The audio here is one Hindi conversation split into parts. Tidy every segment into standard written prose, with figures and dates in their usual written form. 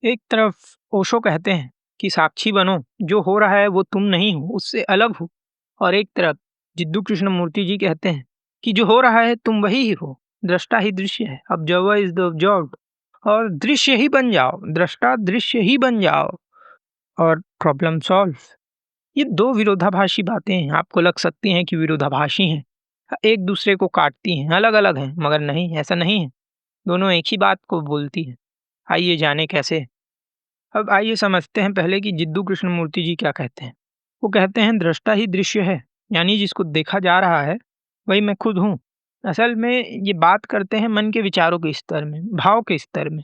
एक तरफ ओशो कहते हैं कि साक्षी बनो, जो हो रहा है वो तुम नहीं हो, उससे अलग हो। और एक तरफ जिद्दू कृष्णमूर्ति जी कहते हैं कि जो हो रहा है तुम वही ही हो, दृष्टा ही दृश्य है, ऑब्जर्वर इज द ऑब्जर्व्ड। और दृश्य ही बन जाओ, दृष्टा दृश्य ही बन जाओ और प्रॉब्लम सॉल्व। ये दो विरोधाभासी बातें हैं, आपको लग सकती हैं कि विरोधाभासी हैं, एक दूसरे को काटती हैं, अलग अलग हैं, मगर नहीं, ऐसा नहीं है। दोनों एक ही बात को बोलती हैं। आइए जाने कैसे। अब आइए समझते हैं पहले कि जिद्दू कृष्णमूर्ति जी क्या कहते हैं। वो कहते हैं दृष्टा ही दृश्य है, यानी जिसको देखा जा रहा है वही मैं खुद हूँ। असल में ये बात करते हैं मन के विचारों के स्तर में, भाव के स्तर में।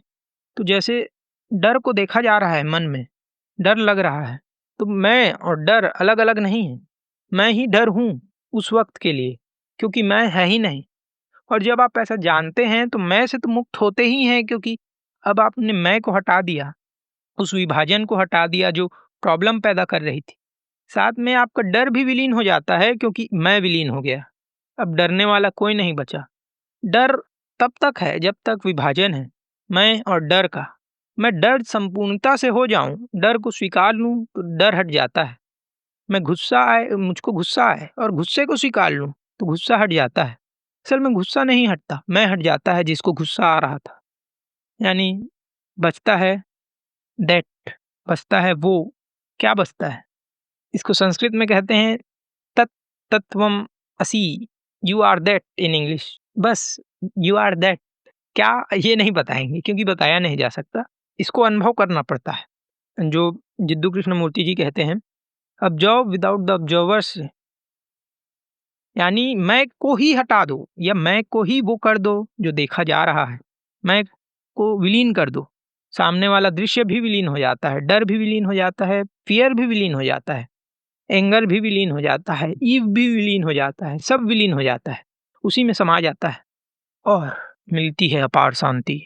तो जैसे डर को देखा जा रहा है, मन में डर लग रहा है, तो मैं और डर अलग अलग नहीं है। मैं ही डर हूँ उस वक्त के लिए, क्योंकि मैं है ही नहीं। और जब आप ऐसा जानते हैं तो मैं से तो मुक्त होते ही हैं, क्योंकि अब आपने मैं को हटा दिया, उस विभाजन को हटा दिया जो प्रॉब्लम पैदा कर रही थी। साथ में आपका डर भी विलीन हो जाता है, क्योंकि मैं विलीन हो गया। अब डरने वाला कोई नहीं बचा। डर तब तक है जब तक विभाजन है, मैं और डर का। मैं डर संपूर्णता से हो जाऊं, डर को स्वीकार लूं तो डर हट जाता है। मैं गुस्सा आए, मुझको गुस्सा आए और गुस्से को स्वीकार लूं तो गुस्सा हट जाता है। असल में गुस्सा नहीं हटता, मैं हट जाता है जिसको गुस्सा आ रहा था। यानी बचता है दैट, बचता है वो। क्या बचता है? इसको संस्कृत में कहते हैं तत् तत्वम असि। You are that in English. बस यू आर दैट। क्या, ये नहीं बताएंगे क्योंकि बताया नहीं जा सकता। इसको अनुभव करना पड़ता है। जो जिद्दू कृष्णमूर्ति जी कहते हैं, ऑब्जर्व विदाउट द ऑब्जर्वर्स, यानी मैं को ही हटा दो या मैं को ही वो कर दो जो देखा जा रहा है। मैं को विलीन कर दो, सामने वाला दृश्य भी विलीन हो जाता है, डर भी विलीन हो जाता है, फियर भी विलीन हो जाता है, एंगर भी विलीन हो जाता है, ईव भी विलीन हो जाता है, सब विलीन हो जाता है, उसी में समा जाता है। और मिलती है अपार शांति,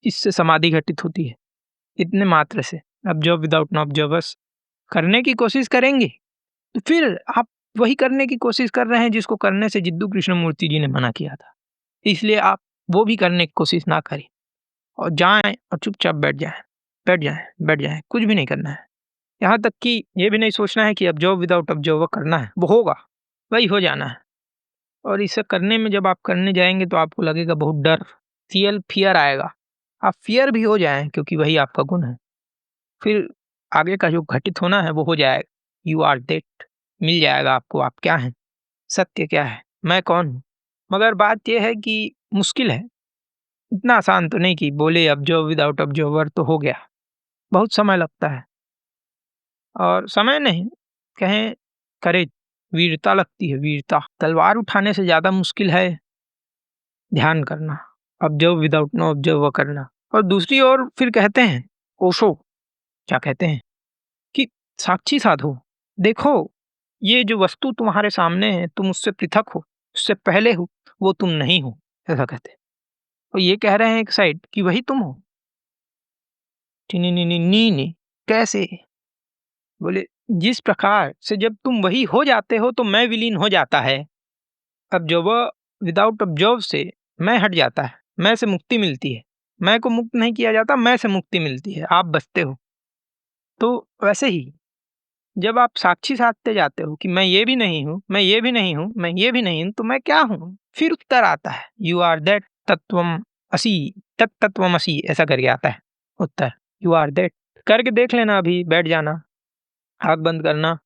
इससे समाधि घटित होती है इतने मात्र से। ऑब्जर्व विदाउट नो ऑब्जर्वर्स करने की कोशिश करेंगे तो फिर आप वही करने की कोशिश कर रहे हैं जिसको करने से जिद्दू कृष्णमूर्ति जी ने मना किया था। इसलिए आप वो भी करने की कोशिश ना करें और जाएं और चुपचाप बैठ जाएं, बैठ जाएं, बैठ जाएं, कुछ भी नहीं करना है। यहाँ तक कि ये भी नहीं सोचना है कि ऑब्जर्व विदाउट ऑब्जर्वर करना है, वो होगा, वही हो जाना है। और इसे करने में जब आप करने जाएंगे तो आपको लगेगा बहुत डर, फियर आएगा। आप फियर भी हो जाएं क्योंकि वही आपका गुण है। फिर आगे का जो घटित होना है वो हो जाएगा। यू आर दैट, मिल जाएगा आपको, आप क्या हैं, सत्य क्या है, मैं कौन हूँ। मगर बात यह है कि मुश्किल है, इतना आसान तो नहीं कि बोले ऑब्जर्व विदाउट ऑब्जर्वर तो हो गया। बहुत समय लगता है, और समय नहीं कहें, करेज, वीरता लगती है, वीरता। तलवार उठाने से ज्यादा मुश्किल है ध्यान करना, ऑब्जर्व विदाउट नो ऑब्जर्वर करना। और दूसरी ओर फिर कहते हैं ओशो, क्या कहते हैं कि साक्षी साधो, देखो ये जो वस्तु तुम्हारे सामने है तुम उससे पृथक हो, उससे पहले हो, वो तुम नहीं हो, ऐसा कहते हैं। और ये कह रहे हैं एक साइड कि वही तुम हो। टिनी नी नी नी नी, कैसे? बोले जिस प्रकार से जब तुम वही हो जाते हो तो मैं विलीन हो जाता है। अब जो वह विदाउट ऑब्जर्व से मैं हट जाता है, मैं से मुक्ति मिलती है। मैं को मुक्त नहीं किया जाता, मैं से मुक्ति मिलती है, आप बचते हो। तो वैसे ही जब आप साक्षी साधते जाते हो कि मैं ये भी नहीं हूँ, मैं ये भी नहीं हूँ, मैं ये भी नहीं हूँ, तो मैं क्या हूँ, फिर उत्तर आता है यू आर दैट तत्वम असी, तत्तत्वम असी, ऐसा करके आता है उत्तर। यू आर दैट करके देख लेना, अभी बैठ जाना, आँख बंद करना,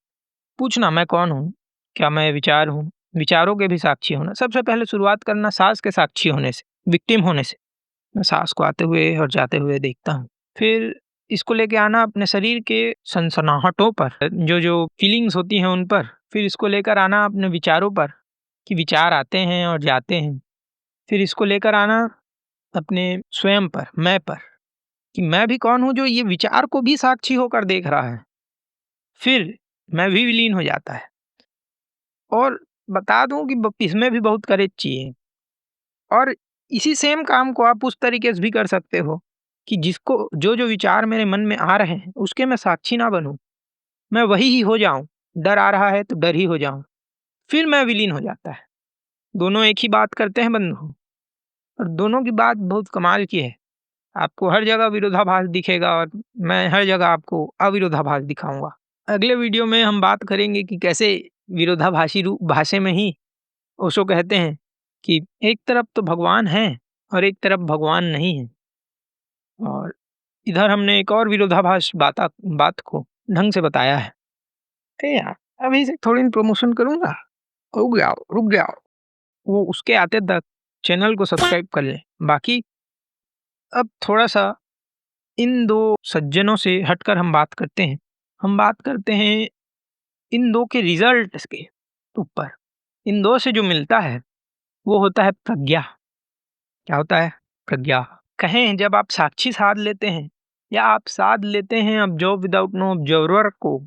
पूछना मैं कौन हूँ, क्या मैं विचार हूँ, विचारों के भी साक्षी होना। सबसे पहले शुरुआत करना सांस के साक्षी होने से, विक्टिम होने से। मैं सांस को आते हुए और जाते हुए देखता हूँ। फिर इसको लेके आना अपने शरीर के सनसनाहटों पर, जो जो फीलिंग्स होती हैं उन पर। फिर इसको लेकर आना अपने विचारों पर कि विचार आते हैं और जाते हैं। फिर इसको लेकर आना अपने स्वयं पर, मैं पर, कि मैं भी कौन हूँ जो ये विचार को भी साक्षी होकर देख रहा है। फिर मैं भी विलीन हो जाता है। और बता दूं कि इसमें भी बहुत करेज चाहिए। और इसी सेम काम को आप उस तरीके से भी कर सकते हो कि जिसको जो जो विचार मेरे मन में आ रहे हैं उसके मैं साक्षी ना बनूं, मैं वही ही हो जाऊं। डर आ रहा है तो डर ही हो जाऊं, फिर मैं विलीन हो जाता है। दोनों एक ही बात करते हैं बंधु, और दोनों की बात बहुत कमाल की है। आपको हर जगह विरोधाभास दिखेगा और मैं हर जगह आपको अविरोधाभास दिखाऊंगा। अगले वीडियो में हम बात करेंगे कि कैसे विरोधाभासी रूप भाषा में ही ओशो कहते हैं कि एक तरफ तो भगवान है और एक तरफ भगवान नहीं है। और इधर हमने एक और विरोधाभास बात को ढंग से बताया है। अरे यार, अभी से थोड़ी प्रमोशन करूंगा, रुक जाओ, वो उसके आते तक चैनल को सब्सक्राइब कर लें। बाकी अब थोड़ा सा इन दो सज्जनों से हटकर हम बात करते हैं। हम बात करते हैं इन दो के रिजल्ट के ऊपर। इन दो से जो मिलता है वो होता है प्रज्ञा। क्या होता है? प्रज्ञा। कहें जब आप साक्षी साध लेते हैं या आप साध लेते हैं ऑब्जर्व विदाउट नो ऑब्जर्वर को,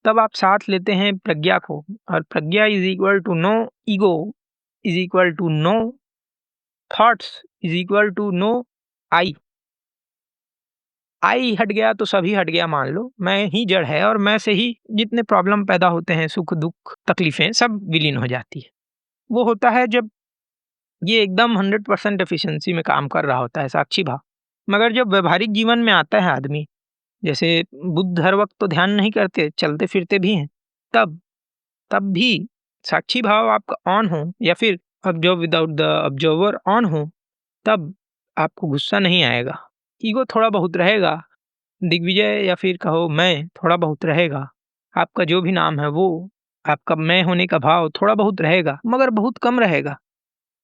तब आप साथ लेते हैं प्रज्ञा को। और प्रज्ञा is equal to no ego, is equal to no thoughts, is equal to no I. I हट गया तो सभी हट गया, मान लो मैं ही जड़ है और मैं से ही जितने प्रॉब्लम पैदा होते हैं, सुख दुख तकलीफें सब विलीन हो जाती है। वो होता है जब ये एकदम 100% एफिशिएंसी में काम कर रहा होता है साक्षी भाव। मगर जब व्यवहारिक जीवन में आता है आदमी, जैसे बुद्ध हर वक्त तो ध्यान नहीं करते, चलते फिरते भी हैं, तब तब भी साक्षी भाव आपका ऑन हो या फिर observe without the observer on हो, तब आपको गुस्सा नहीं आएगा। ईगो थोड़ा बहुत रहेगा, दिग्विजय या फिर कहो मैं थोड़ा बहुत रहेगा, आपका जो भी नाम है वो, आपका मैं होने का भाव थोड़ा बहुत रहेगा, मगर बहुत कम रहेगा।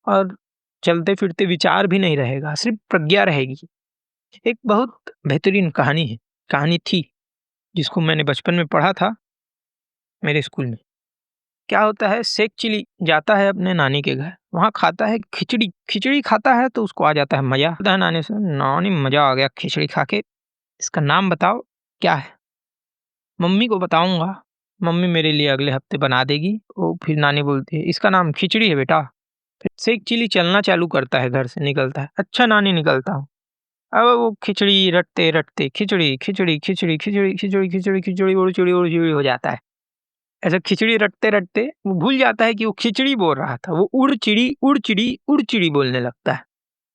और चलते फिरते विचार भी नहीं रहेगा, सिर्फ प्रज्ञा रहेगी। एक बहुत बेहतरीन कहानी थी जिसको मैंने बचपन में पढ़ा था मेरे स्कूल में। क्या होता है, शेख चिली जाता है अपने नानी के घर, वहाँ खाता है खिचड़ी खाता है तो उसको आ जाता है मजा। होता है नानी से, नानी मजा आ गया खिचड़ी खा के, इसका नाम बताओ क्या है? मम्मी को बताऊंगा, मम्मी मेरे लिए अगले हफ्ते बना देगी। वो फिर नानी बोलती है इसका नाम खिचड़ी है बेटा। फिर शेख चिली चलना चालू करता है, घर से निकलता है, अच्छा नानी निकलता हूँ। अब वो खिचड़ी रटते रटते खिचड़ी खिचड़ी खिचड़ी खिचड़ी खिचड़ी खिचड़ी खिचड़ी उड़चिड़ी उड़चिड़ी हो जाता है। ऐसा खिचड़ी रटते रटते वो भूल जाता है कि वो खिचड़ी बोल रहा था, वो उड़चिड़ी उड़चिड़ी उड़चिड़ी बोलने लगता है।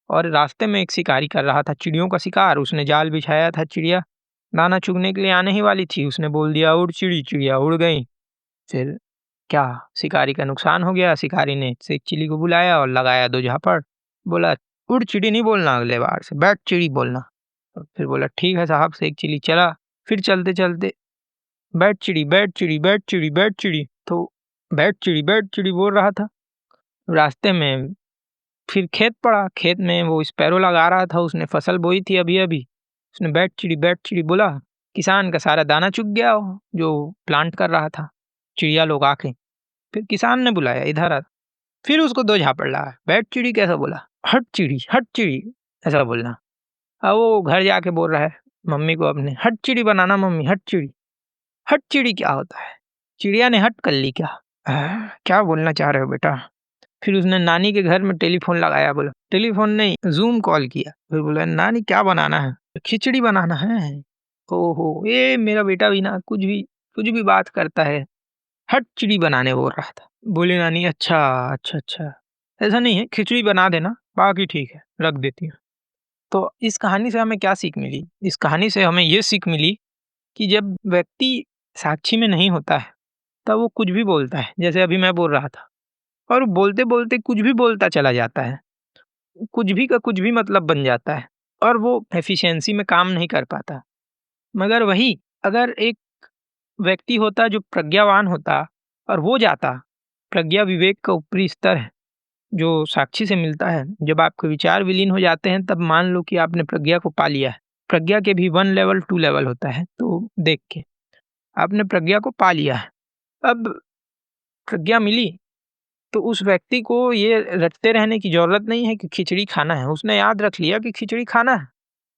और रास्ते में एक शिकारी कर रहा था चिड़ियों का शिकार, उसने जाल बिछाया था, चिड़िया दाना चुगने के लिए आने ही वाली थी, उसने बोल दिया उड़ चिड़ी, चिड़िया उड़ गई। फिर क्या, शिकारी का नुकसान हो गया। शिकारी ने शेख चिली को बुलाया और लगाया 2 झापड़, बोला उड़ चिड़ी नहीं बोलना, अगले बार से बैठ चिड़ी बोलना। और फिर बोला ठीक है साहब। शेख चिली चला, फिर चलते चलते बैठ चिड़ी बैठ चिड़ी बैठ चिड़ी बैठ चिड़ी, तो बैठ चिड़ी बोल रहा था। रास्ते में फिर खेत पड़ा, खेत में वो स्पैरो लगा रहा था, उसने फसल बोई थी अभी अभी, उसने बैठ चिड़ी बोला, किसान का सारा दाना चुग गया जो प्लांट कर रहा था। चिड़िया लोग आके फिर किसान ने बुलाया इधर आ, फिर उसको 2 झापड़ लगा, बैठ चिड़ी कैसा बोला, हट चिड़ी ऐसा बोलना। अब वो घर जाके बोल रहा है मम्मी को अपने, हट चिड़ी बनाना मम्मी, हट चिड़ी। हट चिड़ी क्या होता है? चिड़िया ने हट कर ली क्या? क्या बोलना चाह रहे हो बेटा? फिर उसने नानी के घर में टेलीफोन लगाया, बोला टेलीफोन नहीं जूम कॉल किया, फिर बोला नानी क्या बनाना है? खिचड़ी बनाना है। ओहो, ये मेरा बेटा भी ना कुछ भी बात करता है, हट चिड़ी बनाने बोल रहा था। बोली नानी अच्छा अच्छा अच्छा, ऐसा नहीं है, खिचड़ी बना देना, बाकी ठीक है रख देती हूँ। तो इस कहानी से हमें क्या सीख मिली? इस कहानी से हमें ये सीख मिली कि जब व्यक्ति साक्षी में नहीं होता है तब वो कुछ भी बोलता है, जैसे अभी मैं बोल रहा था, और बोलते बोलते कुछ भी बोलता चला जाता है, कुछ भी का कुछ भी मतलब बन जाता है और वो एफिशिएंसी में काम नहीं कर पाता। मगर वही अगर एक व्यक्ति होता जो प्रज्ञावान होता और वो जाता, प्रज्ञा विवेक का ऊपरी स्तर है जो साक्षी से मिलता है। जब आपके विचार विलीन हो जाते हैं तब मान लो कि आपने प्रज्ञा को पा लिया है। प्रज्ञा के भी 1 लेवल 2 लेवल होता है, तो देख के आपने प्रज्ञा को पा लिया है। अब प्रज्ञा मिली तो उस व्यक्ति को ये रटते रहने की ज़रूरत नहीं है कि खिचड़ी खाना है, उसने याद रख लिया कि खिचड़ी खाना है,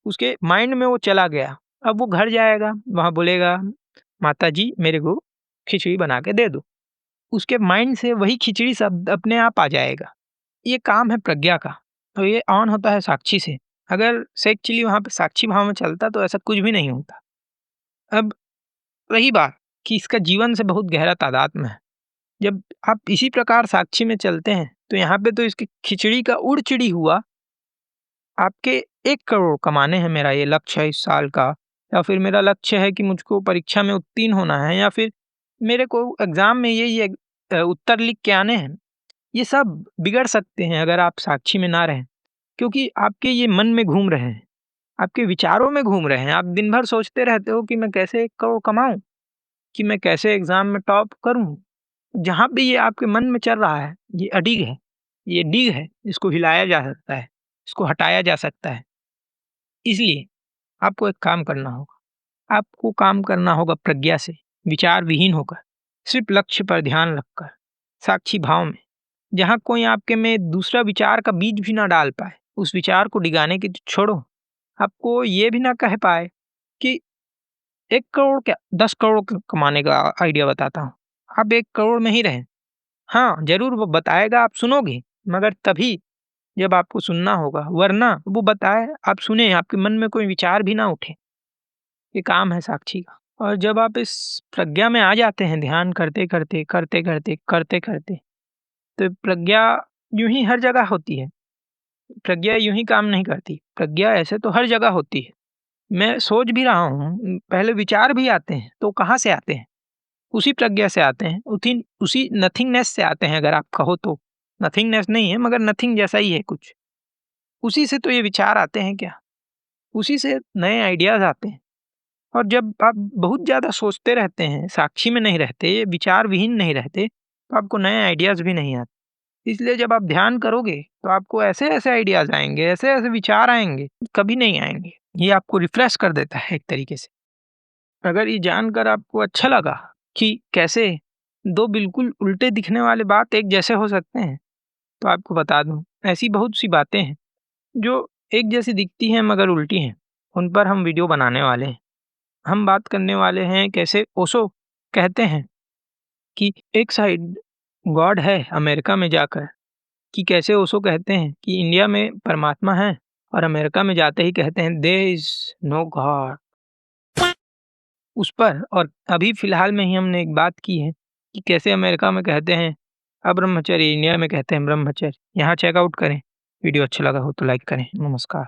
उसके माइंड में वो चला गया। अब वो घर जाएगा, वहाँ बोलेगा माताजी मेरे को खिचड़ी बना के दे दो, उसके माइंड से वही खिचड़ी शब्द अपने आप आ जाएगा। ये काम है प्रज्ञा का, तो ये ऑन होता है साक्षी से। अगर शेख चिली वहाँ पे साक्षी भाव में चलता तो ऐसा कुछ भी नहीं होता। अब रही बात कि इसका जीवन से बहुत गहरा तादात्म्य है। जब आप इसी प्रकार साक्षी में चलते हैं तो यहाँ पे तो इसकी खिचड़ी का उड़ चिड़ी हुआ, आपके 1 करोड़ कमाने हैं, मेरा ये लक्ष्य है इस साल का, या फिर मेरा लक्ष्य है कि मुझको परीक्षा में उत्तीर्ण होना है, या फिर मेरे को एग्ज़ाम में ये उत्तर लिख के आने हैं। ये सब बिगड़ सकते हैं अगर आप साक्षी में ना रहें, क्योंकि आपके ये मन में घूम रहे हैं, आपके विचारों में घूम रहे हैं। आप दिन भर सोचते रहते हो कि मैं कैसे 1 करोड़ कमाऊँ, कि मैं कैसे एग्ज़ाम में टॉप करूँ। जहाँ भी ये आपके मन में चल रहा है, ये अडिग है, ये डिग है, इसको हिलाया जा सकता है, इसको हटाया जा सकता है। इसलिए आपको एक काम करना होगा, आपको काम करना होगा प्रज्ञा से, विचार विहीन होकर, सिर्फ़ लक्ष्य पर ध्यान रखकर, साक्षी भाव में। जहाँ कोई आपके में दूसरा विचार का बीज भी ना डाल पाए, उस विचार को डिगाने की तो छोड़ो, आपको ये भी ना कह पाए कि 1 करोड़ क्या 10 करोड़ कमाने का आइडिया बताता हूँ। आप 1 करोड़ में ही रहें। हाँ, ज़रूर वो बताएगा, आप सुनोगे, मगर तभी जब आपको सुनना होगा, वरना वो बताए आप सुने, आपके मन में कोई विचार भी ना उठे। ये काम है साक्षी का। और जब आप इस प्रज्ञा में आ जाते हैं ध्यान करते-करते, करते-करते, करते-करते, तो प्रज्ञा यूँ ही हर जगह होती है। प्रज्ञा यूँ ही काम नहीं करती। प्रज्ञा ऐसे तो हर जगह होती है। मैं सोच भी रहा हूँ, पहले विचार भी आते हैं, तो कहाँ से आते हैं? उसी प्रज्ञा से आते हैं, उसी नथिंगनेस से आते हैं, अगर आप कहो तो। नथिंगनेस नहीं है, मगर नथिंग जैसा ही है कुछ। उसी से तो ये विचार आते हैं क्या? उसी से नए आइडियाज़ आते हैं। और जब आप बहुत ज़्यादा सोचते रहते हैं, साक्षी में नहीं रहते, विचार विहीन नहीं रहते, तो आपको नए आइडियाज़ भी नहीं आते। इसलिए जब आप ध्यान करोगे, तो आपको ऐसे-ऐसे आइडियाज़ आएँगे, ऐसे-ऐसे विचार आएँगे, कभी नहीं आएँगे। ये आपको रिफ्रेश कर देता है एक तरीके से। अगर ये जानकर आपको अच्छा लगा कि कैसे 2 बिल्कुल उल्टे दिखने वाले बात एक जैसे हो सकते हैं, तो आपको बता दूँ, ऐसी बहुत सी बातें हैं, जो एक जैसी दिखती हैं मगर उल्टी हैं। उन पर हम वीडियो बनाने वाले हैं। हम बात करने वाले हैं कैसे ओशो कहते हैं कि एक साइड गॉड है अमेरिका में जाकर, कि कैसे ओशो कहते हैं कि इंडिया में परमात्मा है, और अमेरिका में जाते ही कहते हैं देयर इज़ नो गॉड। उस पर और अभी फ़िलहाल में ही हमने एक बात की है कि कैसे अमेरिका में कहते हैं अब्रह्मचर्य, इंडिया में कहते हैं ब्रह्मचर्य। यहाँ चेकआउट करें। वीडियो अच्छा लगा हो तो लाइक करें। नमस्कार।